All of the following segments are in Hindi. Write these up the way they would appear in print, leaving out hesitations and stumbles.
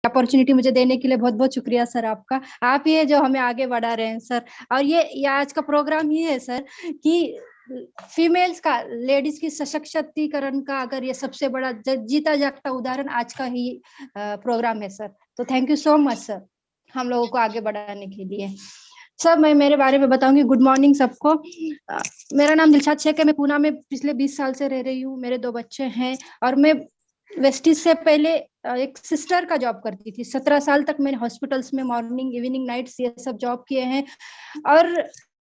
अपॉर्चुनिटी मुझे देने के लिए बहुत बहुत शुक्रिया सर आपका। आप ही है जो हमें आगे बढ़ा रहे हैं सर। और ये आज का प्रोग्राम ही है सर कि फीमेल्स का, लेडीज की सशक्तिकरण का अगर ये सबसे बड़ा जीता जागता उदाहरण आज का ही प्रोग्राम है सर। तो thank you so much sir हम लोगों को आगे बढ़ाने के लिए। सर मैं मेरे बारे में बताऊंगी। गुड मॉर्निंग सबको। मेरा नाम दिलशाद शेख है। मैं पूना में पिछले 20 साल से रह रही हूँ। मेरे 2 बच्चे हैं और मैं वेस्टिज से पहले एक सिस्टर का जॉब करती थी। 17 साल तक मैंने हॉस्पिटल्स में मॉर्निंग इवनिंग नाइट्स ये सब जॉब किए हैं और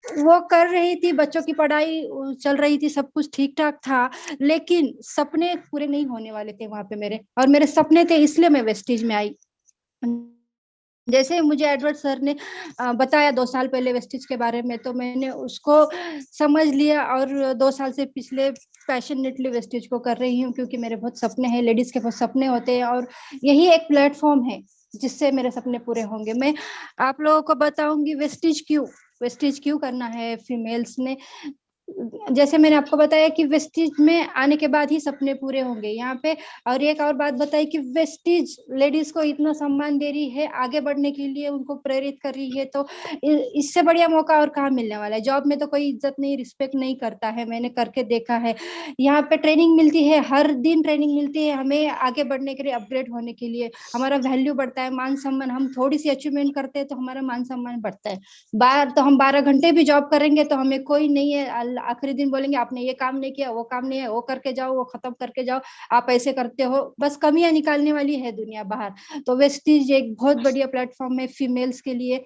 वो कर रही थी। बच्चों की पढ़ाई चल रही थी, सब कुछ ठीक ठाक था, लेकिन सपने पूरे नहीं होने वाले थे वहां पे मेरे। और मेरे सपने थे, इसलिए मैं वेस्टिज में आई। जैसे मुझे एडवर्ड सर ने बताया 2 साल पहले वेस्टिज के बारे में, तो मैंने उसको समझ लिया और 2 साल से पिछले पैशनेटली वेस्टिज को कर रही हूँ, क्योंकि मेरे बहुत सपने हैं। लेडीज के बहुत सपने होते हैं और यही एक प्लेटफॉर्म है जिससे मेरे सपने पूरे होंगे। मैं आप लोगों को बताऊंगी वेस्टिज क्यों करना है फीमेल्स ने। जैसे मैंने आपको बताया कि वेस्टिज में आने के बाद ही सपने पूरे होंगे यहाँ पे। और एक और बात बताई कि वेस्टिज लेडीज को इतना सम्मान दे रही है, आगे बढ़ने के लिए उनको प्रेरित कर रही है, तो इससे बढ़िया मौका और कहाँ मिलने वाला है। जॉब में तो कोई इज्जत नहीं, रिस्पेक्ट नहीं करता है, मैंने करके देखा है। यहाँ पे ट्रेनिंग मिलती है, हर दिन ट्रेनिंग मिलती है हमें आगे बढ़ने के लिए, अपग्रेड होने के लिए। हमारा वैल्यू बढ़ता है, मान सम्मान। हम थोड़ी सी अचीवमेंट करते हैं तो हमारा मान सम्मान बढ़ता है। हम 12 घंटे भी जॉब करेंगे तो हमें कोई नहीं है आखिरी दिन बोलेंगे आपने ये काम नहीं किया, वो काम नहीं है, वो करके जाओ, वो खत्म करके जाओ, आप ऐसे करते हो। बस कमियां निकालने वाली है दुनिया बाहर। तो वेस्टिज एक बहुत बढ़िया प्लेटफॉर्म है फीमेल्स के लिए।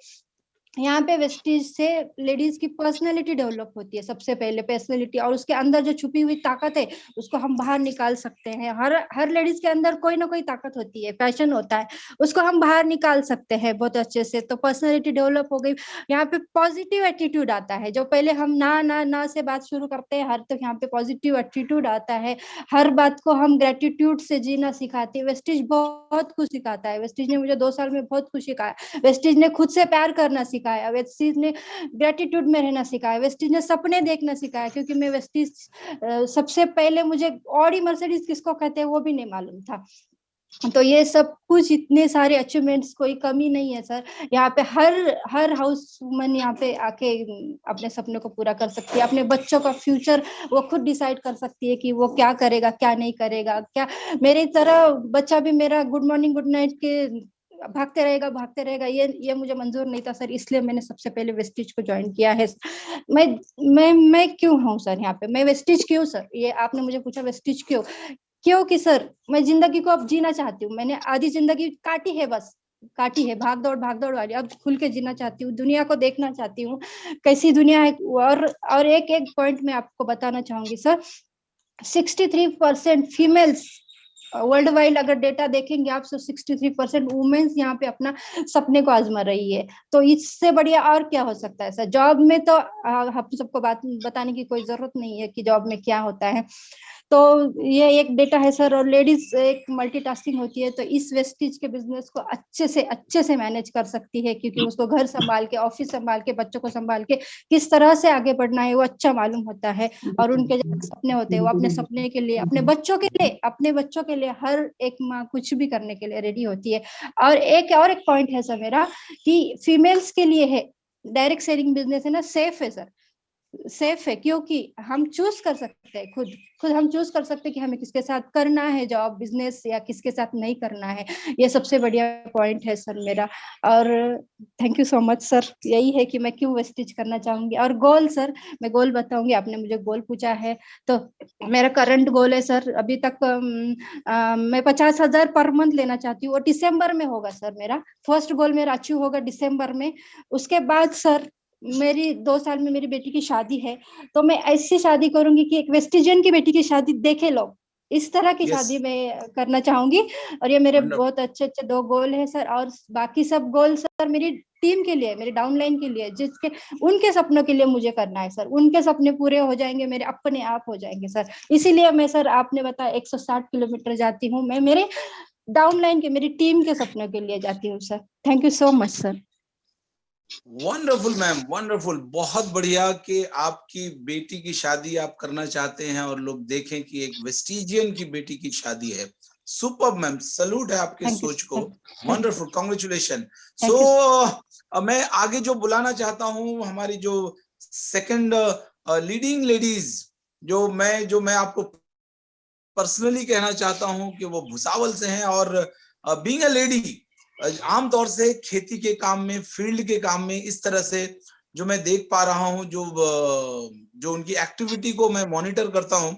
यहाँ पे वेस्टिज से लेडीज की पर्सनैलिटी डेवलप होती है, सबसे पहले पर्सनैलिटी, और उसके अंदर जो छुपी हुई ताकत है उसको हम बाहर निकाल सकते हैं। हर लेडीज के अंदर कोई ना कोई ताकत होती है, पैशन होता है, उसको हम बाहर निकाल सकते हैं बहुत अच्छे से। तो पर्सनैलिटी डेवलप हो गई। यहाँ पे पॉजिटिव एटीट्यूड आता है। जो पहले हम ना से बात शुरू करते हैं हर, तो यहाँ पे पॉजिटिव एटीट्यूड आता है। हर बात को हम ग्रेटिट्यूड से जीना सिखाते हैं। वेस्टिज बहुत कुछ सिखाता है। वेस्टिज ने मुझे 2 साल में बहुत कुछ सिखाया। वेस्टिज ने खुद से प्यार करना सिखाया। वेस्टिज ने ग्रेटिट्यूड में रहना सिखाया। वेस्टिज ने सपने देखना सिखाया, क्योंकि मैं वेस्टिज सबसे पहले मुझे ऑडी मर्सिडीज किसको कहते हैं वो भी नहीं मालूम था। तो ये सब कुछ, इतने सारे अचीवमेंट्स, कोई कमी नहीं है सर। यहाँ पे हर हाउस वुमन यहाँ पे आके अपने सपने को पूरा कर सकती है। अपने बच्चों का फ्यूचर वो खुद डिसाइड कर सकती है कि वो क्या करेगा, क्या नहीं करेगा। क्या मेरी तरह बच्चा भी मेरा गुड मॉर्निंग गुड नाइट के भागते रहेगा, ये मुझे मंजूर नहीं था सर। इसलिए मैंने सबसे पहले वेस्टिज को ज्वाइन किया है। मैं मैं क्यों हूँ सर यहाँ पे, मैं वेस्टिज क्यों सर, ये आपने मुझे पूछा वेस्टिज क्यों। क्योंकि सर मैं जिंदगी को अब जीना चाहती हूँ। मैंने आधी जिंदगी काटी है, बस काटी है, भाग दौड़ वाली। अब खुल के जीना चाहती हूँ, दुनिया को देखना चाहती हूँ कैसी दुनिया है। और एक एक पॉइंट मैं आपको बताना चाहूंगी सर। 63% फीमेल्स वर्ल्ड वाइड अगर डेटा देखेंगे आप, तो 63% वुमेन्स यहाँ पे अपना सपने को आजमा रही है। तो इससे बढ़िया और क्या हो सकता है सर। जॉब में तो हम सबको बात बताने की कोई जरूरत नहीं है कि जॉब में क्या होता है। तो ये एक डेटा है सर। और लेडीज एक मल्टीटास्किंग होती है, तो इस वेस्टिज के बिजनेस को अच्छे से मैनेज कर सकती है, क्योंकि उसको घर संभाल के, ऑफिस संभाल के, बच्चों को संभाल के किस तरह से आगे बढ़ना है वो अच्छा मालूम होता है। और उनके जो सपने होते हैं वो अपने सपने के लिए, अपने बच्चों के लिए हर एक माँ कुछ भी करने के लिए रेडी होती है। और एक पॉइंट है सर मेरा, कि फीमेल्स के लिए है डायरेक्ट सेलिंग बिजनेस है ना, सेफ है सर। सेफ है क्योंकि हम चूज कर सकते हैं, खुद हम चूज कर सकते हैं कि हमें किसके साथ करना है जॉब बिजनेस, या किसके साथ नहीं करना है। ये सबसे बढ़िया पॉइंट है सर मेरा। और thank you so much sir. यही है कि मैं क्यों वेस्टिज करना चाहूंगी। और गोल सर, मैं गोल बताऊंगी, आपने मुझे गोल पूछा है तो मेरा करंट गोल है सर। अभी तक मैं 50,000 पर मंथ लेना चाहती हूँ, और दिसंबर में होगा सर। मेरा फर्स्ट गोल मेरा अचीव होगा दिसंबर में। उसके बाद सर मेरी 2 साल में मेरी बेटी की शादी है, तो मैं ऐसी शादी करूंगी कि एक वेस्टिजियन की बेटी की शादी देखे लोग, इस तरह की शादी मैं करना चाहूंगी। और ये मेरे बहुत अच्छे 2 गोल है सर। और बाकी सब गोल सर मेरी टीम के लिए, मेरे डाउनलाइन के लिए, जिसके उनके सपनों के लिए मुझे करना है सर। उनके सपने पूरे हो जाएंगे, मेरे अपने आप हो जाएंगे सर। इसीलिए मैं सर, आपने बताया 160 किलोमीटर जाती हूँ मैं, मेरे डाउनलाइन के, मेरी टीम के सपनों के लिए जाती हूँ sir. Thank you so much sir. Wonderful ma'am, wonderful. बहुत बढ़िया कि आपकी बेटी की शादी आप करना चाहते हैं और लोग देखें कि एक वेस्टिजियन की बेटी की शादी है। सुपर मैम, सल्यूट है आपके Thank you, सोच sir. को, Thank you. Wonderful, congratulation. Thank you, सो मैं आगे जो बुलाना चाहता हूँ हमारी जो सेकंड लीडिंग लेडीज, जो मैं आपको पर्सनली कहना चाहता हूं कि वो भुसावल से हैं, और बीइंग अ लेडी आमतौर से खेती के काम में, फील्ड के काम में, इस तरह से जो मैं देख पा रहा हूं, जो उनकी एक्टिविटी को मैं मॉनिटर करता हूं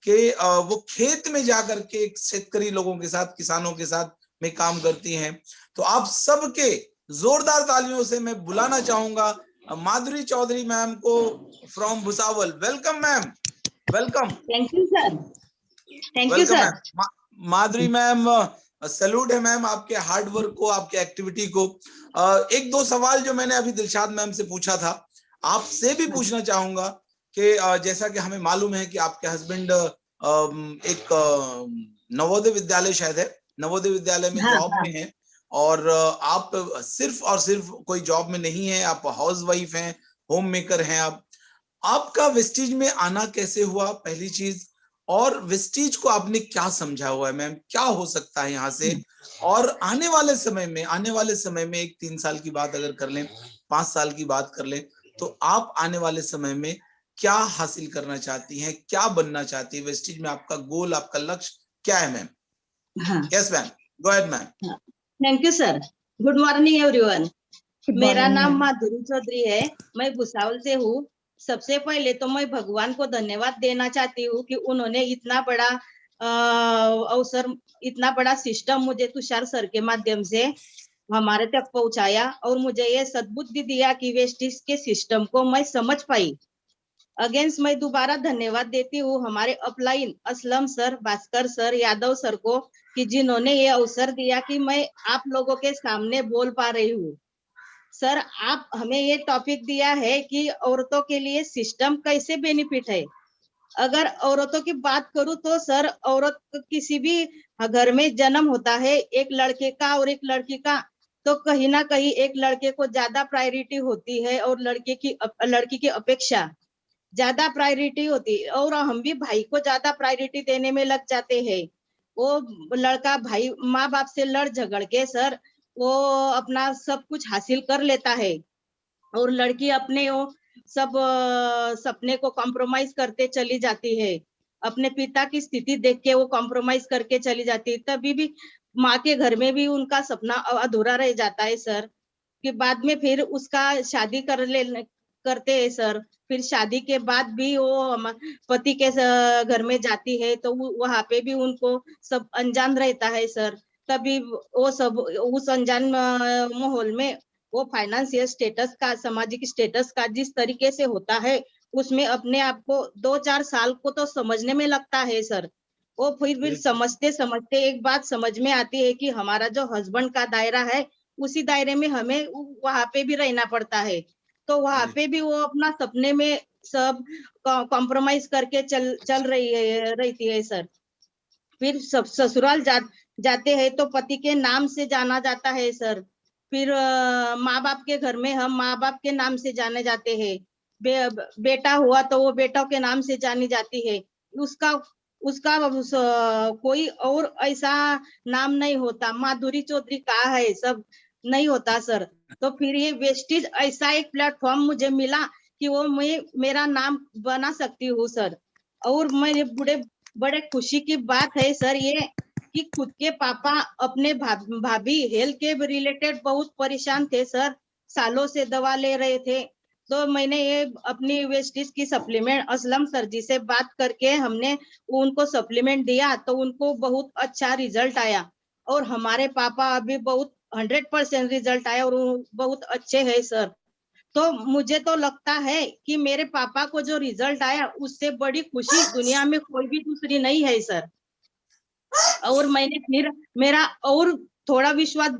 कि वो खेत में जाकर के शेतकरी लोगों के साथ, किसानों के साथ में काम करती हैं। तो आप सबके जोरदार तालियों से मैं बुलाना चाहूंगा माधुरी चौधरी मैम को from Bhusawal. Welcome ma'am, welcome. Thank you sir, thank you welcome sir. Ma'am. Madhuri ma'am, salute है मैम आपके हार्ड वर्क को, आपके एक्टिविटी को। एक दो सवाल जो मैंने अभी दिलशाद मैम से पूछा था, आपसे भी पूछना चाहूंगा कि जैसा कि हमें मालूम है कि आपके हस्बैंड एक नवोदय विद्यालय, शायद है, नवोदय विद्यालय में हाँ जॉब हाँ में हैं, और आप सिर्फ और सिर्फ कोई जॉब में नहीं है, आप हाउस वाइफ हैं, होम मेकर हैं। आपका वेस्टीज में आना कैसे हुआ, पहली चीज, और वेस्टीज को आपने क्या समझा हुआ है मैम, क्या हो सकता है यहाँ से, और आने वाले समय में एक 3 साल की बात अगर कर लें, 5 साल की बात कर लें, तो आप आने वाले समय में क्या हासिल करना चाहती हैं, क्या बनना चाहती है वेस्टीज में, आपका गोल, आपका लक्ष्य क्या है मैम? हाँ yes ma'am, go ahead ma'am. Thank you sir. Good morning everyone. Good मेरा morning, नाम ma'am. माधुरी चौधरी है, मैं भुसावल से हूँ। सबसे पहले तो मैं भगवान को धन्यवाद देना चाहती हूँ कि उन्होंने इतना बड़ा अवसर, इतना बड़ा सिस्टम मुझे तुषार सर के माध्यम से हमारे तक पहुंचाया, और मुझे ये सद्बुद्धि दिया कि वेस्टिज के सिस्टम को मैं समझ पाई। अगेंस्ट मैं दोबारा धन्यवाद देती हूँ हमारे upline Aslam sir, Bhaskar sir, Yadav sir को, कि जिन्होंने ये अवसर दिया कि मैं आप लोगों के सामने बोल पा रही हूँ। सर, आप हमें ये टॉपिक दिया है कि औरतों के लिए सिस्टम कैसे बेनिफिट है। अगर औरतों की बात करूं तो सर, औरत किसी भी घर में जन्म होता है, एक लड़के का और एक लड़की का, तो कहीं ना कहीं एक लड़के को ज्यादा प्रायोरिटी होती है और लड़की की अपेक्षा ज्यादा प्रायोरिटी होती है, और हम भी भाई को ज्यादा प्रायोरिटी देने में लग जाते हैं। वो लड़का भाई माँ बाप से लड़ झगड़ के सर वो अपना सब कुछ हासिल कर लेता है, और लड़की अपने वो सब सपने को कॉम्प्रोमाइज करते चली जाती है। अपने पिता की स्थिति देख के वो कॉम्प्रोमाइज करके चली जाती है, तभी भी माँ के घर में भी उनका सपना अधूरा रह जाता है सर। कि बाद में फिर उसका शादी करते हैं सर। फिर शादी के बाद भी वो पति के घर में जाती है, तो वहां पे भी उनको सब अनजान रहता है सर। तभी वो सब उस अनजान माहौल में वो फाइनेंशियल स्टेटस का, सामाजिक स्टेटस का जिस तरीके से होता है, उसमें अपने आप को 2-4 साल को तो समझने में लगता है सर। वो फिर समझते समझते एक बात समझ में आती है कि हमारा जो हस्बैंड का दायरा है, उसी दायरे में हमें वहां पे भी रहना पड़ता है। तो वहां पे भी वो अपना सपने में सब कॉम्प्रोमाइज करके चल रहती है सर। फिर सब ससुराल जाते हैं तो पति के नाम से जाना जाता है सर। फिर माँ बाप के घर में हम माँ बाप के नाम से जाने जाते हैं। बेटा हुआ तो वो बेटा के नाम से जानी जाती है। उसका उसका कोई और ऐसा नाम नहीं होता, माधुरी चौधरी कहा है सब नहीं होता सर। तो फिर ये वेस्टिज ऐसा एक प्लेटफॉर्म मुझे मिला कि वो मैं मेरा नाम बना सकती हूँ सर। और मैं बड़े खुशी की बात है सर ये कि खुद के पापा अपने भाभी हेल्थ के रिलेटेड बहुत परेशान थे सर, सालों से दवा ले रहे थे। तो मैंने ये अपनी वेस्टिज की सप्लीमेंट असलम सर जी से बात करके हमने उनको सप्लीमेंट दिया, तो उनको बहुत अच्छा रिजल्ट आया, और हमारे पापा अभी बहुत 100% रिजल्ट आया, और वो बहुत अच्छे है सर। तो मुझे तो लगता है कि मेरे पापा को जो रिजल्ट आया उससे बड़ी खुशी दुनिया में कोई भी दूसरी नहीं है सर। और मैंने फिर मेरा विश्वास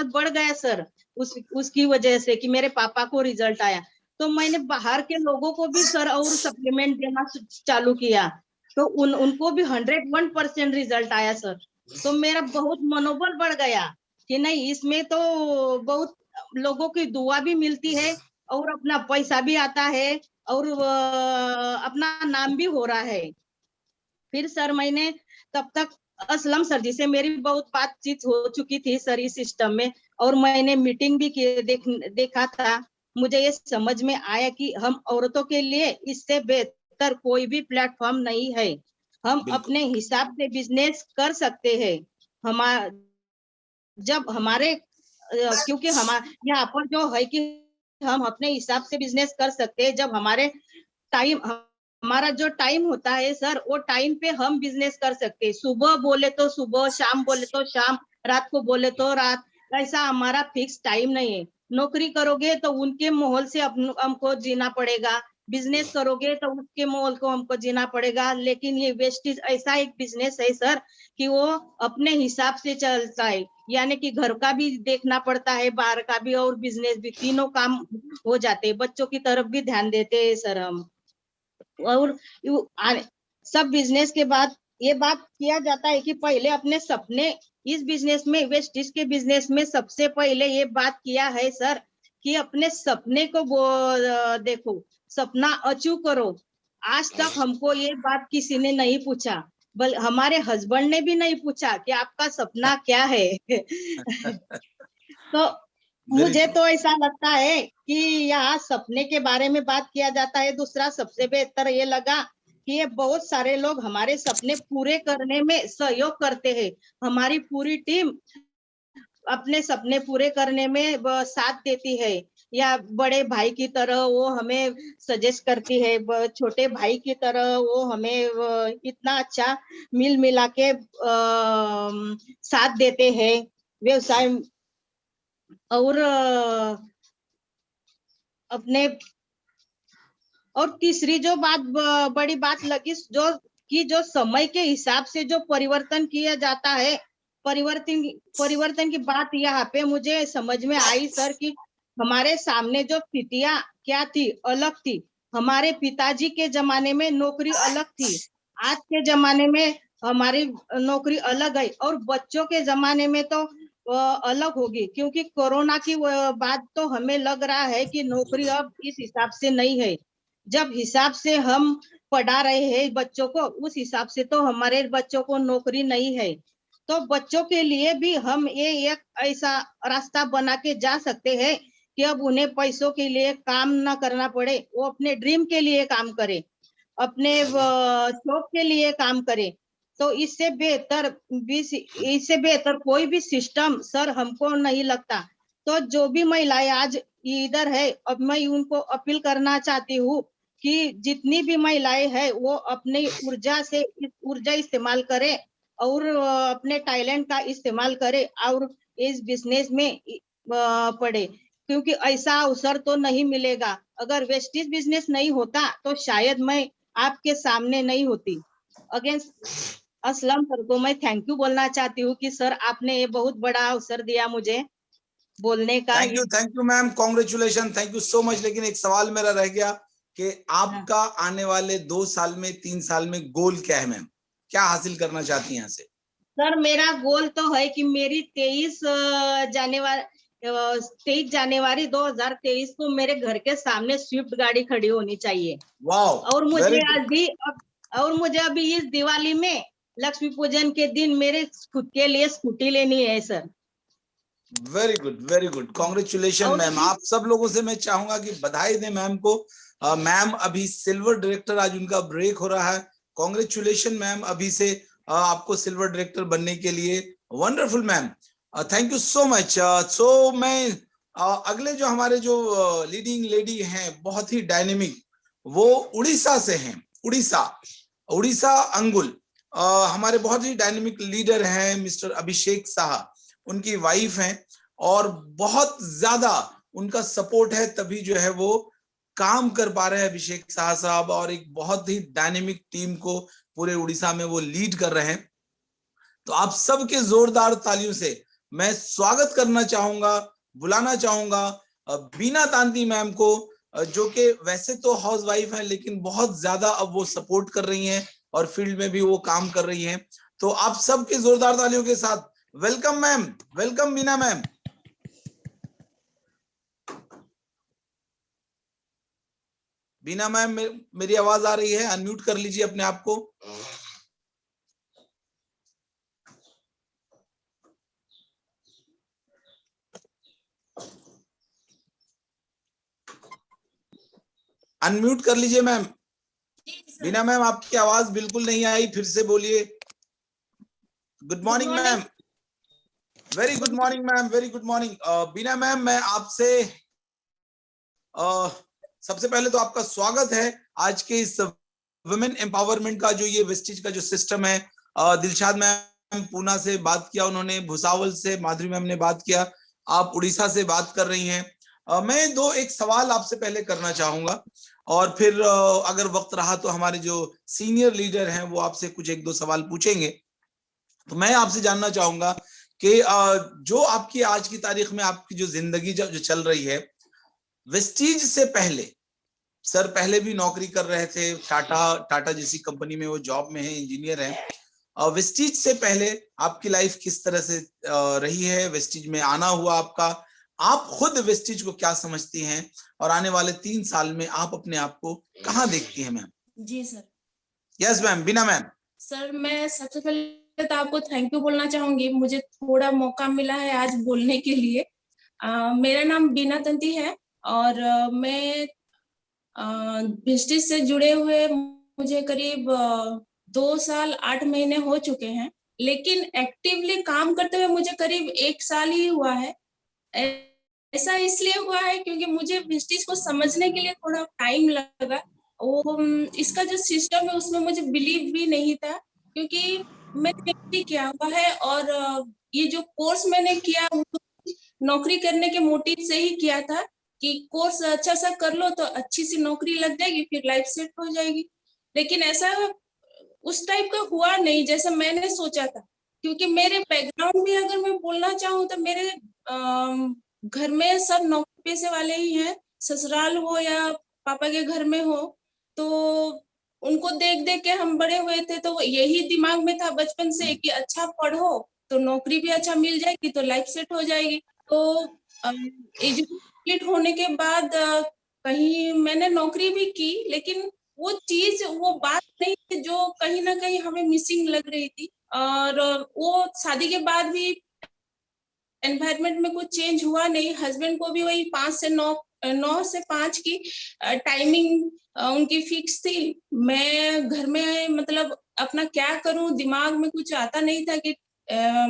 बढ़ गया सर उसकी वजह से कि मेरे पापा को रिजल्ट आया। तो मैंने बाहर के लोगों को भी सर और सप्लीमेंट देना चालू किया, तो उनको भी 101% रिजल्ट आया सर। तो मेरा बहुत मनोबल बढ़ गया कि नहीं, इसमें तो बहुत लोगों की दुआ भी मिलती है, और अपना पैसा भी आता है, और अपना नाम भी हो रहा है। फिर सर मैंने तब तक असलम सर जी से मेरी बहुत बातचीत हो चुकी थी सर इस सिस्टम में, और मैंने मीटिंग भी देखा था। मुझे ये समझ में आया कि हम औरतों के लिए इससे बेहतर कोई भी प्लेटफॉर्म नहीं है। हम बिल्कुल अपने हिसाब से बिजनेस कर सकते हैं। हमारा जब हमारे क्योंकि यहाँ पर जो है कि हम अपने हिसाब से बिजनेस कर सकते हैं। जब हमारा जो टाइम होता है सर, वो टाइम पे हम बिजनेस कर सकते हैं। सुबह बोले तो सुबह, शाम बोले तो शाम, रात को बोले तो रात। ऐसा हमारा फिक्स टाइम नहीं है। नौकरी करोगे तो उनके माहौल से हमको जीना पड़ेगा, बिजनेस करोगे तो उसके माहौल को हमको जीना पड़ेगा। लेकिन ये वेस्टेज ऐसा एक बिजनेस है सर कि वो अपने हिसाब से चलता है, यानी कि घर का भी देखना पड़ता है, बाहर का भी और बिजनेस भी, तीनों काम हो जाते हैं। बच्चों की तरफ भी ध्यान देते हैं सर हम। और सब बिजनेस के बाद ये बात किया जाता है कि पहले अपने सपने, इस बिजनेस में, वेस्टिज के बिजनेस में सबसे पहले ये बात किया है सर कि अपने सपने को देखो, सपना अचीव करो। आज तक हमको ये बात किसी ने नहीं पूछा, हमारे हस्बैंड ने भी नहीं पूछा कि आपका सपना क्या है। तो वेरी मुझे ट्रू। तो ऐसा लगता है कि यहाँ सपने के बारे में बात किया जाता है। दूसरा सबसे बेहतर ये लगा कि ये बहुत सारे लोग हमारे सपने पूरे करने में सहयोग करते हैं। हमारी पूरी टीम अपने सपने पूरे करने में साथ देती है, या बड़े भाई की तरह वो हमें सजेस्ट करती है, छोटे भाई की तरह वो हमें इतना अच्छा मिल मिला के साथ देते हैं व्यवसाय। और अपने और तीसरी जो बात बड़ी बात लगी, जो समय के हिसाब से जो परिवर्तन किया जाता है, परिवर्तन की बात यहाँ पे मुझे समझ में आई सर कि हमारे सामने जो स्थितियां क्या थी, अलग थी। हमारे पिताजी के जमाने में नौकरी अलग थी, आज के जमाने में हमारी नौकरी अलग है, और बच्चों के जमाने में तो अलग होगी। क्योंकि कोरोना की बात तो हमें लग रहा है कि नौकरी अब इस हिसाब से नहीं है। जब हिसाब से हम पढ़ा रहे हैं बच्चों को, उस हिसाब से तो हमारे बच्चों को नौकरी नहीं है। तो बच्चों के लिए भी हम ये एक ऐसा रास्ता बना के जा सकते हैं कि अब उन्हें पैसों के लिए काम ना करना पड़े, वो अपने ड्रीम के लिए काम करे, अपने शौक के लिए काम करे। तो इससे बेहतर कोई भी सिस्टम सर हमको नहीं लगता। तो जो भी महिलाएं आज इधर है, अब मैं उनको अपील करना चाहती हूँ कि जितनी भी महिलाएं हैं वो अपनी ऊर्जा इस्तेमाल करे, और अपने टैलेंट का इस्तेमाल करे, और इस बिजनेस में पड़े। क्योंकि ऐसा अवसर तो नहीं मिलेगा। अगर वेस्टिज बिजनेस नहीं होता तो शायद मैं आपके सामने नहीं होती। अगेन असलम सर को मैं थैंक यू बोलना चाहती हूँ कि सर आपने ये बहुत बड़ा अवसर दिया मुझे बोलने का। Thank you ma'am, congratulation, thank you so much. लेकिन एक सवाल मेरा रह गया कि आपका आने वाले 2 साल में, 3 साल में गोल क्या है मैम? क्या हासिल करना चाहती हैं यहाँ से? सर मेरा गोल तो है कि मेरी 23 जनवरी 2023 को मेरे घर के सामने स्विफ्ट गाड़ी खड़ी होनी चाहिए। वाओ, और वेरी गुड। मुझे अभी इस दिवाली में, लक्ष्मी पूजन के दिन, मेरे खुद के लिए स्कूटी लेनी है sir. Very good, very good, congratulation और मैम। आप सब लोगों से मैं चाहूंगा कि बधाई दें मैम को। मैम अभी सिल्वर डायरेक्टर, आज उनका ब्रेक हो रहा है। कॉन्ग्रेचुलेशन मैम, अभी से आपको सिल्वर डायरेक्टर बनने के लिए। Wonderful ma'am, thank you so much. So मैं अगले जो हमारे जो लीडिंग लेडी हैं, बहुत ही डायनेमिक, वो उड़ीसा से हैं। उड़ीसा अंगुल, हमारे बहुत ही डायनेमिक लीडर हैं मिस्टर अभिषेक साहा, उनकी वाइफ हैं, और बहुत ज्यादा उनका सपोर्ट है, तभी जो है वो काम कर पा रहे हैं अभिषेक शाह साहब, और एक बहुत ही डायनेमिक टीम को पूरे उड़ीसा में वो लीड कर रहे हैं। तो आप सबके जोरदार तालियों से मैं स्वागत करना चाहूंगा, बुलाना चाहूंगा बीना तांती मैम को, जो कि वैसे तो हाउस वाइफ है लेकिन बहुत ज्यादा अब वो सपोर्ट कर रही हैं और फील्ड में भी वो काम कर रही हैं। तो आप सबके जोरदार तालियों के साथ वेलकम मैम, वेलकम बीना मैम। बीना मैम, मेरी आवाज आ रही है? अनम्यूट कर लीजिए अपने आप को। अनम्यूट कर लीजिए मैम। बीना मैम आपकी आवाज बिल्कुल नहीं आई, फिर से बोलिए। Good morning ma'am. Very good morning ma'am, very good morning. Beena ma'am, मैं आपसे सबसे पहले तो आपका स्वागत है आज के इस वुमेन एम्पावरमेंट का जो ये वेस्टिज का जो सिस्टम है। दिलशाद मैम पूना से बात किया उन्होंने, भुसावल से माधुरी मैम ने बात किया, आप उड़ीसा से बात कर रही हैं। मैं एक सवाल आपसे पहले करना चाहूंगा और फिर अगर वक्त रहा तो हमारे जो सीनियर लीडर हैं वो आपसे कुछ एक दो सवाल पूछेंगे। तो मैं आपसे जानना चाहूंगा कि जो आपकी आज की तारीख में आपकी जो जिंदगी जो चल रही है, वेस्टीज से पहले सर पहले भी नौकरी कर रहे थे, टाटा जैसी कंपनी में वो जॉब में है, इंजीनियर है। वेस्टीज से पहले आपकी लाइफ किस तरह से रही है, वेस्टीज में आना हुआ आपका, आप खुद वेस्टीज को क्या समझती हैं और आने वाले 3 साल में आप अपने आप को कहाँ देखती हैं मैम? जी sir. Yes ma'am, Beena ma'am. Sir मैं सबसे पहले तो आपको थैंक यू बोलना चाहूंगी, मुझे थोड़ा मौका मिला है आज बोलने के लिए। मेरा नाम बीना तंती है और मैं वेस्टीज से जुड़े हुए मुझे करीब 2 साल 8 महीने हो चुके हैं, लेकिन एक्टिवली काम करते हुए मुझे करीब 1 साल ही हुआ है। ऐसा इसलिए हुआ है क्योंकि मुझे वेस्टीज को समझने के लिए थोड़ा टाइम लगा। वो इसका जो सिस्टम है उसमें मुझे बिलीव भी नहीं था, क्योंकि मैंने किया हुआ है और ये जो कोर्स मैंने किया वो नौकरी करने के मोटिव से ही किया था कि कोर्स अच्छा सा कर लो तो अच्छी सी नौकरी लग जाएगी, फिर लाइफ सेट हो जाएगी। लेकिन ऐसा उस टाइप का हुआ नहीं जैसा मैंने सोचा था, क्योंकि मेरे बैकग्राउंड में अगर मैं बोलना चाहूँ तो मेरे घर में सब नौकरी पेशे वाले ही हैं, ससुराल हो या पापा के घर में हो, तो उनको देख देख के हम बड़े हुए थे। तो यही दिमाग में था बचपन से कि अच्छा पढ़ो तो नौकरी भी अच्छा मिल जाएगी तो लाइफ सेट हो जाएगी। तो एजुकेशन कंप्लीट होने के बाद कहीं मैंने नौकरी भी की, लेकिन वो चीज वो बात नहीं थी जो कहीं ना कहीं हमें मिसिंग लग रही थी। और वो शादी के बाद भी एनवायरनमेंट में कुछ चेंज हुआ नहीं। हस्बैंड को भी वही 5 से 9 से 5 की टाइमिंग उनकी फिक्स थी। मैं घर में मतलब अपना क्या करूं दिमाग में कुछ आता नहीं था कि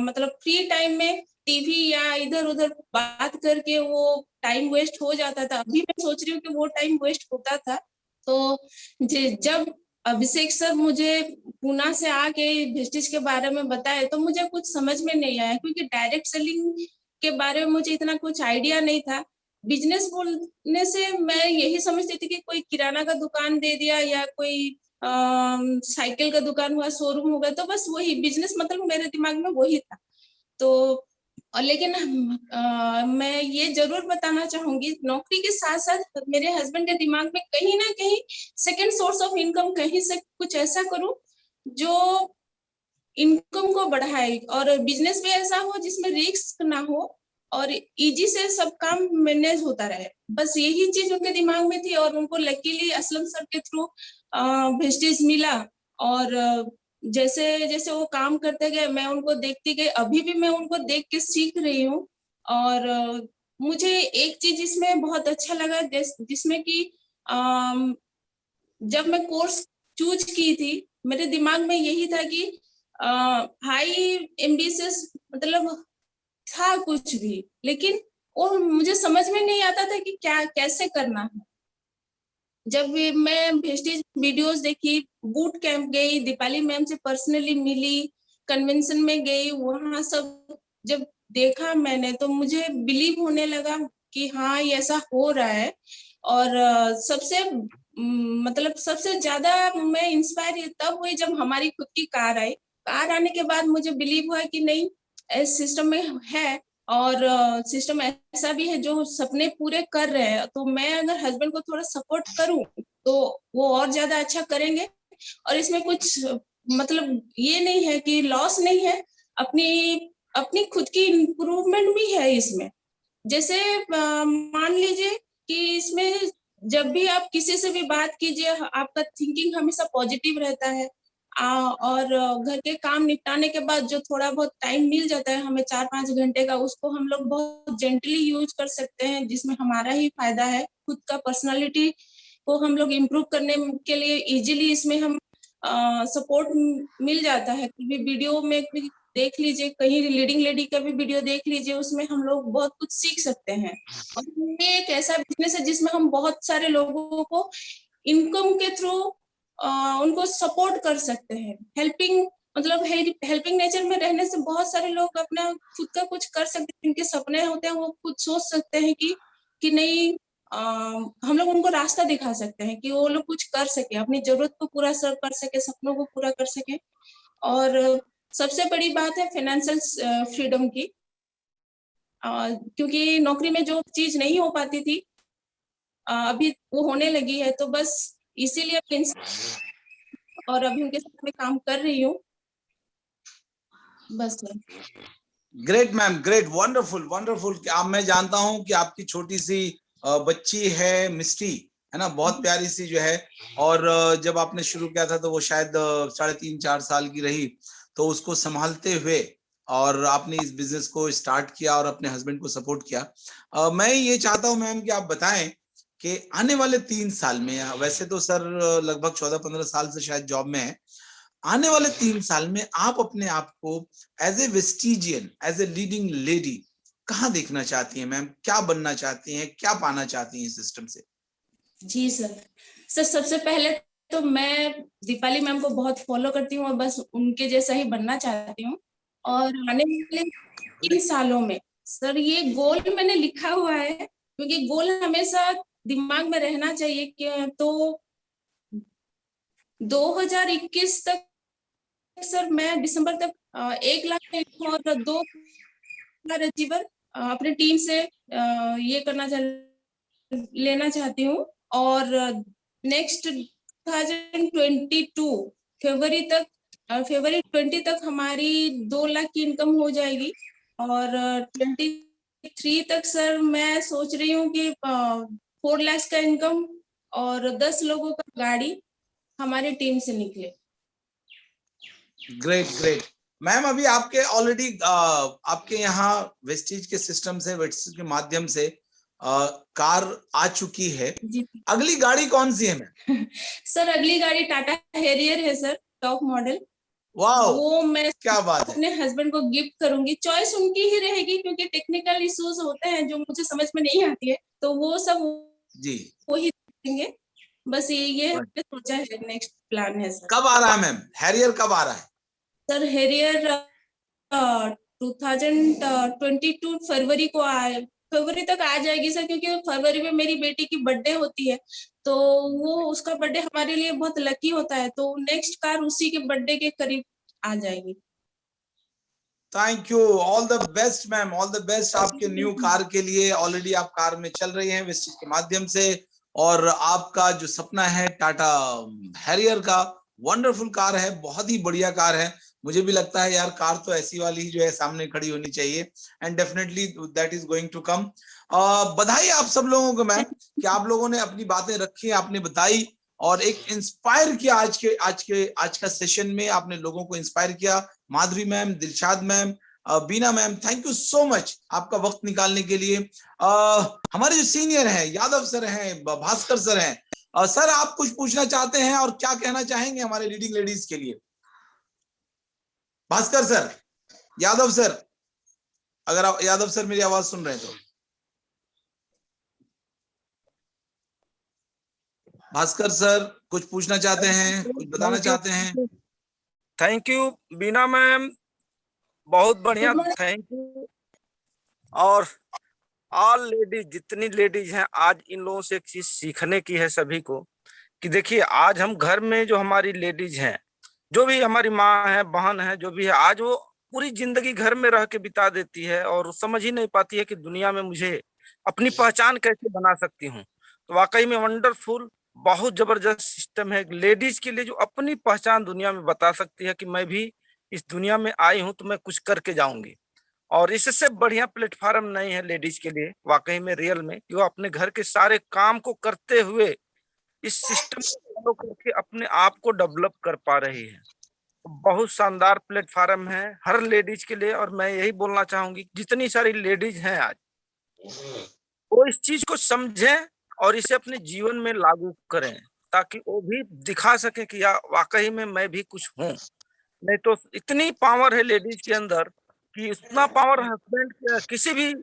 मतलब फ्री टाइम में टीवी या इधर उधर बात करके वो टाइम वेस्ट हो जाता था। अभी मैं सोच रही हूँ कि वो टाइम वेस्ट होता था। तो जब अभिषेक सर मुझे पूना से आके वेस्टीज के बारे में बताए तो मुझे कुछ समझ में नहीं आया, क्योंकि डायरेक्ट सेलिंग के बारे में मुझे इतना कुछ आइडिया नहीं था। बिजनेस बोलने से मैं यही समझती थी कि कोई किराना का दुकान दे दिया या कोई साइकिल का दुकान हुआ, शोरूम हो गया, तो बस वही बिजनेस मतलब मेरे दिमाग में वही था। तो लेकिन मैं ये जरूर बताना चाहूंगी, नौकरी के साथ साथ मेरे हस्बैंड के दिमाग में कहीं ना कहीं सेकंड सोर्स ऑफ इनकम कहीं से कुछ ऐसा करूं जो इनकम को बढ़ाए और बिजनेस भी ऐसा हो जिसमें रिस्क ना हो और इजी से सब काम मैनेज होता रहे। बस यही चीज उनके दिमाग में थी और उनको लकीली असलम सर के थ्रू वेस्टीज मिला। और जैसे जैसे वो काम करते गए मैं उनको देखती गई, अभी भी मैं उनको देख के सीख रही हूँ। और मुझे एक चीज इसमें बहुत अच्छा लगा जिसमें कि जब मैं कोर्स चूज की थी मेरे दिमाग में यही था कि हाई एम्बिशियस मतलब था कुछ भी, लेकिन वो मुझे समझ में नहीं आता था कि क्या कैसे करना है। जब मैं वेस्टीज वीडियोस देखी, बूट कैंप गई, दीपाली मैम से पर्सनली मिली, कन्वेंशन में गई, वहां सब जब देखा मैंने तो मुझे बिलीव होने लगा कि हाँ ये ऐसा हो रहा है। और सबसे मतलब सबसे ज्यादा मैं इंस्पायर तब हुई जब हमारी खुद की कार आई। कार आने के बाद मुझे बिलीव हुआ कि नहीं इस सिस्टम में है और सिस्टम ऐसा भी है जो सपने पूरे कर रहे हैं। तो मैं अगर हस्बैंड को थोड़ा सपोर्ट करूं तो वो और ज्यादा अच्छा करेंगे। और इसमें कुछ मतलब ये नहीं है कि लॉस नहीं है, अपनी अपनी खुद की इम्प्रूवमेंट भी है इसमें। जैसे मान लीजिए कि इसमें जब भी आप किसी से भी बात कीजिए आपका थिंकिंग हमेशा पॉजिटिव रहता है। और घर के काम निपटाने के बाद जो थोड़ा बहुत टाइम मिल जाता है हमें 4-5 घंटे का, उसको हम लोग बहुत जेंटली यूज कर सकते हैं जिसमें हमारा ही फायदा है। खुद का पर्सनालिटी को हम लोग इम्प्रूव करने के लिए इजीली इसमें हम सपोर्ट मिल जाता है। कभी वीडियो में भी देख लीजिए, कहीं लीडिंग लेडी का भी वीडियो देख लीजिए, उसमें हम लोग बहुत कुछ सीख सकते हैं। और ये एक ऐसा बिजनेस है जिसमें हम बहुत सारे लोगों को इनकम के थ्रू उनको सपोर्ट कर सकते हैं। हेल्पिंग मतलब हेल्पिंग नेचर में रहने से बहुत सारे लोग अपना खुद का कुछ कर सकते हैं। जिनके सपने होते हैं वो खुद सोच सकते हैं कि नहीं, हम लोग उनको रास्ता दिखा सकते हैं कि वो लोग कुछ कर सके, अपनी जरूरत को पूरा कर सके, सपनों को पूरा कर सके। और सबसे बड़ी बात है फाइनेंशियल फ्रीडम की, क्योंकि नौकरी में जो चीज नहीं हो पाती थी अभी वो होने लगी है। तो बस इसीलिए और अभी उनके साथ में काम कर रही हूँ बस। Great ma'am, great, wonderful wonderful. आप, मैं जानता हूं कि आपकी छोटी सी बच्ची है मिस्टी, है ना, बहुत प्यारी सी जो है। और जब आपने शुरू किया था तो वो शायद 3.5-4 साल की रही, तो उसको संभालते हुए और आपने इस बिजनेस को स्टार्ट किया और अपने हस्बैंड को सपोर्ट किया। मैं ये चाहता हूं मैम कि आप बताएं कि आने वाले 3 साल में, वैसे तो सर लगभग 14-15 साल से शायद जॉब में है, आने वाले 3 साल में आप अपने आप को as a Vestigian, as a leading lady कहाँ देखना चाहती हैं मैम? क्या बनना चाहती हैं, क्या पाना चाहती हैं सिस्टम से? जी सर, सबसे पहले तो मैं दीपाली मैम को बहुत फॉलो करती हूँ और बस उनके जैसा ही बनना चाहती हूँ। और आने वाले 3 सालों में सर ये गोल मैंने लिखा हुआ है, क्योंकि गोल हमेशा दिमाग में रहना चाहिए कि तो 2021 तक सर मैं दिसंबर तक 1 लाख और 2 अचीवर अपने टीम से ये लेना चाहती हूँ। और नेक्स्ट 2022 फरवरी 20 तक हमारी 2 लाख की इनकम हो जाएगी। और 23 तक सर मैं सोच रही हूँ कि 4 लाख का इनकम और 10 लोगों का गाड़ी हमारी टीम से निकले। ग्रेट ग्रेट मैम, अभी आपके ऑलरेडी आपके यहाँ वेस्टिज के सिस्टम से, वेस्टिज के माध्यम से कार आ चुकी है। जी अगली गाड़ी कौन सी है मैम? सर अगली गाड़ी टाटा हैरियर है सर, टॉप मॉडल। वाओ, वो मैं क्या बात है। अपने हस्बैंड को गिफ्ट करूंगी। चॉइस उनकी ही रहेगी, क्योंकि टेक्निकल इश्यूज होते हैं जो मुझे समझ में नहीं आती है, तो वो सब जी वो ही देंगे। बस ये हमने सोचा है, नेक्स्ट प्लान है सर। कब आ रहा है मैम हैरियर, कब आ रहा है? सर हैरियर 2022 फरवरी को फरवरी तक आ जाएगी सर, क्योंकि फरवरी में मेरी बेटी की बर्थडे होती है, तो वो उसका बर्थडे हमारे लिए बहुत लकी होता है, तो नेक्स्ट कार उसी के बर्थडे के करीब आ जाएगी। Thank you, all the best ma'am, all the best आपके न्यू कार के लिए। ऑलरेडी आप कार में चल रही हैं वेस्टिज के माध्यम से, और आपका जो सपना है टाटा हैरियर का, वंडरफुल कार है, बहुत ही बढ़िया कार है। मुझे भी लगता है यार कार तो ऐसी वाली ही जो है सामने खड़ी होनी चाहिए, and definitely that is going to come. बधाई आप सब लोगों को मैम कि आप लोगों ने अपनी बातें रखी, आपने बताई और एक इंस्पायर किया। आज का सेशन में आपने लोगों को इंस्पायर किया। Madhuri ma'am, Dilshad ma'am, Beena ma'am, thank you so much आपका वक्त निकालने के लिए। हमारे जो सीनियर हैं, यादव सर हैं, भास्कर सर हैं, सर आप कुछ पूछना चाहते हैं और क्या कहना चाहेंगे हमारे लीडिंग लेडीज के लिए? भास्कर सर, यादव सर, अगर आप यादव सर मेरी आवाज सुन रहे हैं तो भास्कर सर कुछ पूछना चाहते हैं, कुछ बताना चाहते हैं? थैंक यू बीना मैम, बहुत बढ़िया, थैंक यू। और ऑल लेडीज, जितनी लेडीज हैं, आज इन लोगों से एक चीज सीखने की है सभी को, कि देखिए आज हम घर में जो हमारी लेडीज हैं, जो भी हमारी माँ है, बहन है, जो भी है, आज वो पूरी जिंदगी घर में रह के बिता देती है और समझ ही नहीं पाती है कि दुनिया में मुझे अपनी पहचान कैसे बना सकती हूँ। तो वाकई में वंडरफुल, बहुत जबरदस्त सिस्टम है लेडीज के लिए, जो अपनी पहचान दुनिया में बता सकती है कि मैं भी इस दुनिया में आई हूं तो मैं कुछ करके जाऊंगी। और इससे बढ़िया प्लेटफॉर्म नहीं है लेडीज के लिए, वाकई में रियल में, कि वो अपने घर के सारे काम को करते हुए इस सिस्टम को फॉलो करके अपने आप को डेवलप कर पा रही है। बहुत शानदार प्लेटफॉर्म है हर लेडीज के लिए। और मैं यही बोलना चाहूंगी, जितनी सारी लेडीज हैं आज, वो इस चीज को समझें और इसे अपने जीवन में लागू करें, ताकि वो भी दिखा सके कि वाकई में मैं भी कुछ हूँ। नहीं तो इतनी पावर है लेडीज के अंदर कि इतना पावर हस्बैंड किसी भी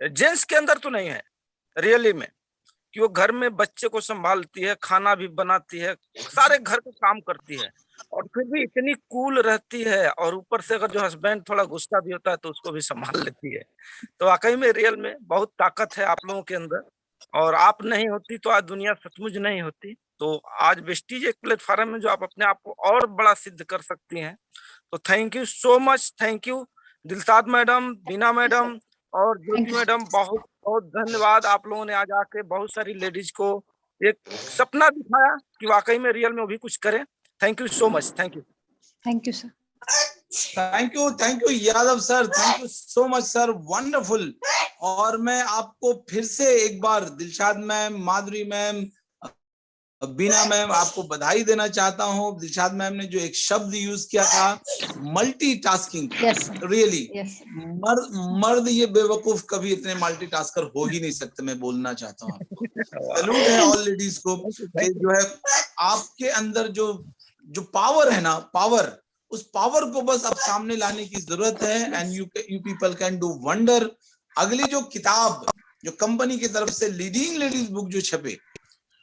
जेंट्स के अंदर तो नहीं है रियली में, कि वो घर में बच्चे को संभालती है, खाना भी बनाती है, सारे घर का काम करती है, और फिर भी इतनी कूल रहती है। और ऊपर से अगर जो हस्बैंड थोड़ा गुस्सा भी होता है तो उसको भी संभाल लेती है। तो वाकई में रियल में बहुत ताकत है आप लोगों के अंदर, और आप नहीं होती तो आज दुनिया सचमुच नहीं होती। तो आज वेस्टीज एक प्लेटफॉर्म है जो आप अपने आप को और बड़ा सिद्ध कर सकती हैं। तो thank you so much, thank you Dilshad madam, Beena madam और ज्योति मैडम, बहुत बहुत धन्यवाद। आप लोगों ने आज आके बहुत सारी लेडीज को एक सपना दिखाया कि वाकई में रियल में वो भी कुछ करें। Thank you so much, thank you. Thank you sir. Thank you Yadav sir, thank you so much sir, wonderful. और मैं आपको फिर से एक बार दिलशाद मैम, माधुरी मैम, बीना मैम, आपको बधाई देना चाहता हूँ। दिलशाद मैम ने जो एक शब्द यूज किया था मल्टीटास्किंग, रियली मर्द ये बेवकूफ कभी इतने मल्टीटास्कर हो ही नहीं सकते। मैं बोलना चाहता हूँ आपको सैल्यूट है ऑल लेडीज को कि जो है आपके अंदर जो पावर है ना, पावर, उस पावर को बस अब सामने लाने की जरूरत है। And you people can do wonder. अगली जो किताब जो कंपनी की तरफ से लीडिंग लेडीज बुक जो छपे,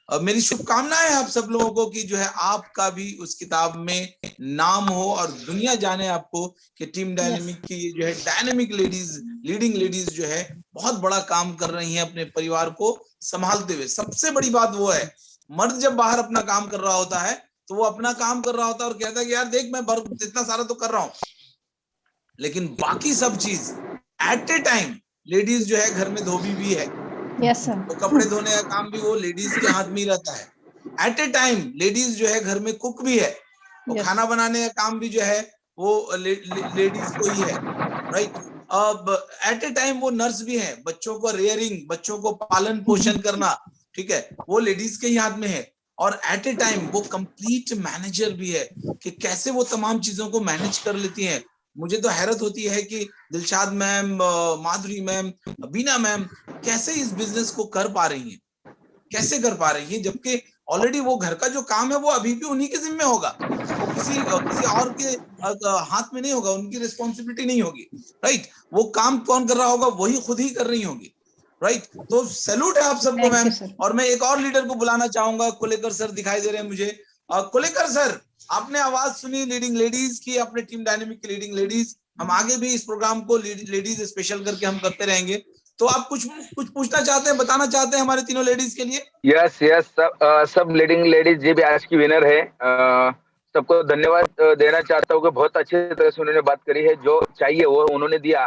मेरी शुभकामनाएं आप सब लोगों को कि जो है आपका भी उस किताब में नाम हो और दुनिया जाने आपको कि टीम डायनेमिक की जो है डायनेमिक लेडीज, लीडिंग लेडीज जो है बहुत बड़ा काम कर रही हैं अपने परिवार को संभालते हुए। सबसे बड़ी बात वो है, मर्द जब बाहर अपना काम कर रहा होता है तो वो अपना काम कर रहा होता है और कहता है कि यार देख मैं इतना सारा तो कर रहा हूं, लेकिन बाकी सब चीज एट ए टाइम लेडीज जो है घर में धोबी भी है। Yes sir. तो कपड़े धोने का काम भी वो लेडीज के हाथ में ही रहता है। एट ए टाइम लेडीज जो है घर में कुक भी है, और खाना बनाने का काम भी जो है वो लेडीज को ही है, राइट। अब एट ए टाइम वो नर्स भी है, बच्चों को रेयरिंग, बच्चों को पालन पोषण करना, ठीक है, वो लेडीज के ही हाथ में है। और एट ए टाइम वो कंप्लीट मैनेजर भी है कि कैसे वो तमाम चीजों को मैनेज कर लेती हैं। मुझे तो हैरत होती है कि दिलशाद मैम, माधुरी मैम, बीना मैम कैसे इस बिजनेस को कर पा रही हैं, कैसे कर पा रही हैं, जबकि ऑलरेडी वो घर का जो काम है वो अभी भी उन्हीं के जिम्मे होगा, वो किसी और के हाथ में नहीं होगा, उनकी रिस्पॉन्सिबिलिटी नहीं होगी, राइट। वो काम कौन कर रहा होगा, वही खुद ही कर रही होगी, राइट। तो सैल्यूट है आप सबको मैम। और मैं एक और लीडर को बुलाना चाहूंगा, कुलेकर सर दिखाई दे रहे हैं मुझे। कुलेकर सर, आपने आवाज सुनी लीडिंग लेडीज की, अपने टीम डायनेमिक की लीडिंग लेडीज। हम आगे भी इस प्रोग्राम को लेडीज स्पेशल करके हम करते रहेंगे। तो आप कुछ पूछना चाहते हैं, बताना चाहते हैं हमारे तीनों लेडीज के लिए? यस सब लीडिंग लेडीज जी भी आज की विनर है। सबको धन्यवाद देना चाहता हूँ कि बहुत अच्छे तरह से उन्होंने बात करी है, जो चाहिए वो उन्होंने दिया।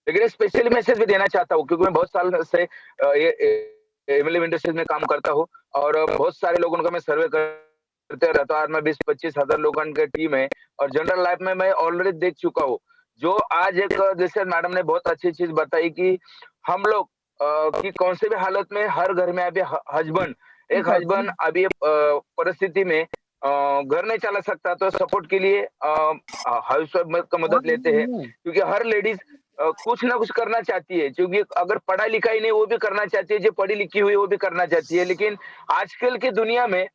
लेकिन स्पेशली मैसेज भी देना चाहता हूँ क्योंकि मैं बहुत साल से ये एमएलएम इंडस्ट्रीज में काम करता हूँ और बहुत सारे लोगों का मैं सर्वे करते रहता हूँ। मैं 20-25 हजार लोगों की टीम है और जनरल लाइफ में मैं ऑलरेडी देख चुका हूँ। जो आज एक जैसे मैडम ने बहुत अच्छी चीज बताई कि हम लोग कि कौन से भी हालत में हर घर में अभी हस्बैंड अभी परिस्थिति में घर नहीं चला सकता तो सपोर्ट के लिए हाउस वाइफ का मदद लेते हैं, क्योंकि हर लेडीज कुछ ना कुछ करना चाहती है। क्योंकि अगर पढ़ा लिखा ही नहीं वो भी करना चाहती है, जो पढ़ी लिखी हुई वो भी करना चाहती है। लेकिन आजकल की दुनिया में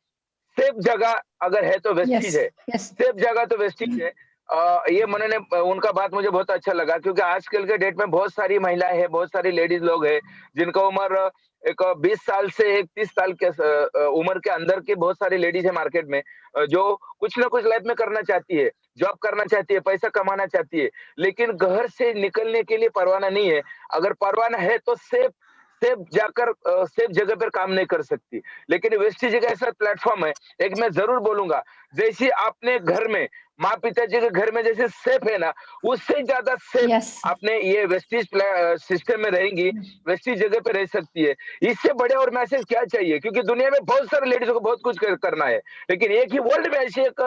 सेफ जगह अगर है तो वेस्टीज है, सेफ जगह तो वेस्टीज है। ये मैंने उनका बात मुझे बहुत अच्छा लगा, क्योंकि आजकल के डेट में बहुत सारी महिलाएं हैं, बहुत सारी लेडीज लोग हैं जिनका उम्र एक 20 साल से 30 साल के उम्र के अंदर के बहुत सारी लेडीज है मार्केट में, जो कुछ ना कुछ लाइफ में करना चाहती है, जॉब करना चाहती है, पैसा कमाना चाहती है, लेकिन घर से निकलने के लिए परवाना नहीं है। अगर परवाना है तो सेफ जाकर सेफ जगह पर काम नहीं कर सकती। लेकिन वेस्टीज एक ऐसा प्लेटफॉर्म है, एक मैं जरूर बोलूंगा, जैसे आपने घर में माँ पिताजी के घर में जैसे सेफ है ना, उससे ज्यादा सेफ आपने ये वेस्टीज सिस्टम में रहेंगी, वेस्टीज जगह पे रह सकती है। इससे बड़े और मैसेज क्या चाहिए? क्योंकि दुनिया में बहुत सारे लेडीज को बहुत कुछ करना है, लेकिन एक ही वर्ल्ड में ऐसी एक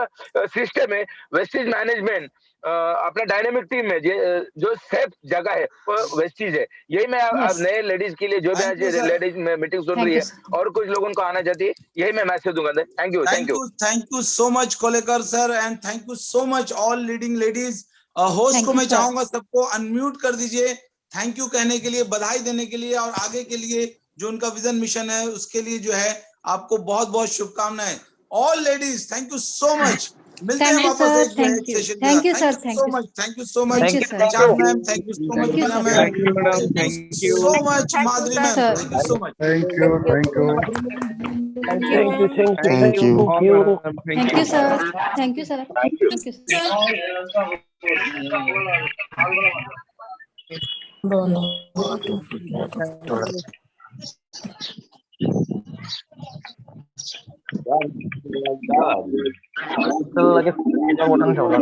सिस्टम है वेस्टीज मैनेजमेंट अपने डायनेमिक टीम में जो सेफ जगह है वो वेस्टीज है। यही मैं नए लेडीज के लिए जो भी आज लेडीज में मीटिंग सुन रही है और कुछ लोगों को आना चाहती है, यही मैं मैसेज दूंगा। Thank you so much Kolekar sir, and thank you so much all leading ladies. Host को मैं चाहूंगा सबको अनम्यूट कर दीजिए, थैंक यू कहने के लिए, बधाई देने के लिए और आगे के लिए जो उनका विजन मिशन है उसके लिए जो है आपको बहुत बहुत शुभकामनाएं। All ladies thank you so much. मिलते हैं Thank you, वापस sir. एक जो है Thank you. सेशन के Thank साथ। you, sir. Thank you so much, thank you so much Thank you, sir. Chand ma'am, thank you so much Thank you, Beena sir. Ma'am, Thank you, madam. Thank Thank you you. So much Madhuri ma'am, Sir. Thank you so much. Thank you. Thank you. Thank you, ma'am. Thank you. Madam. Thank you, sir. Thank you, sir. Thank you, sir. लगेच बटन ठेवलं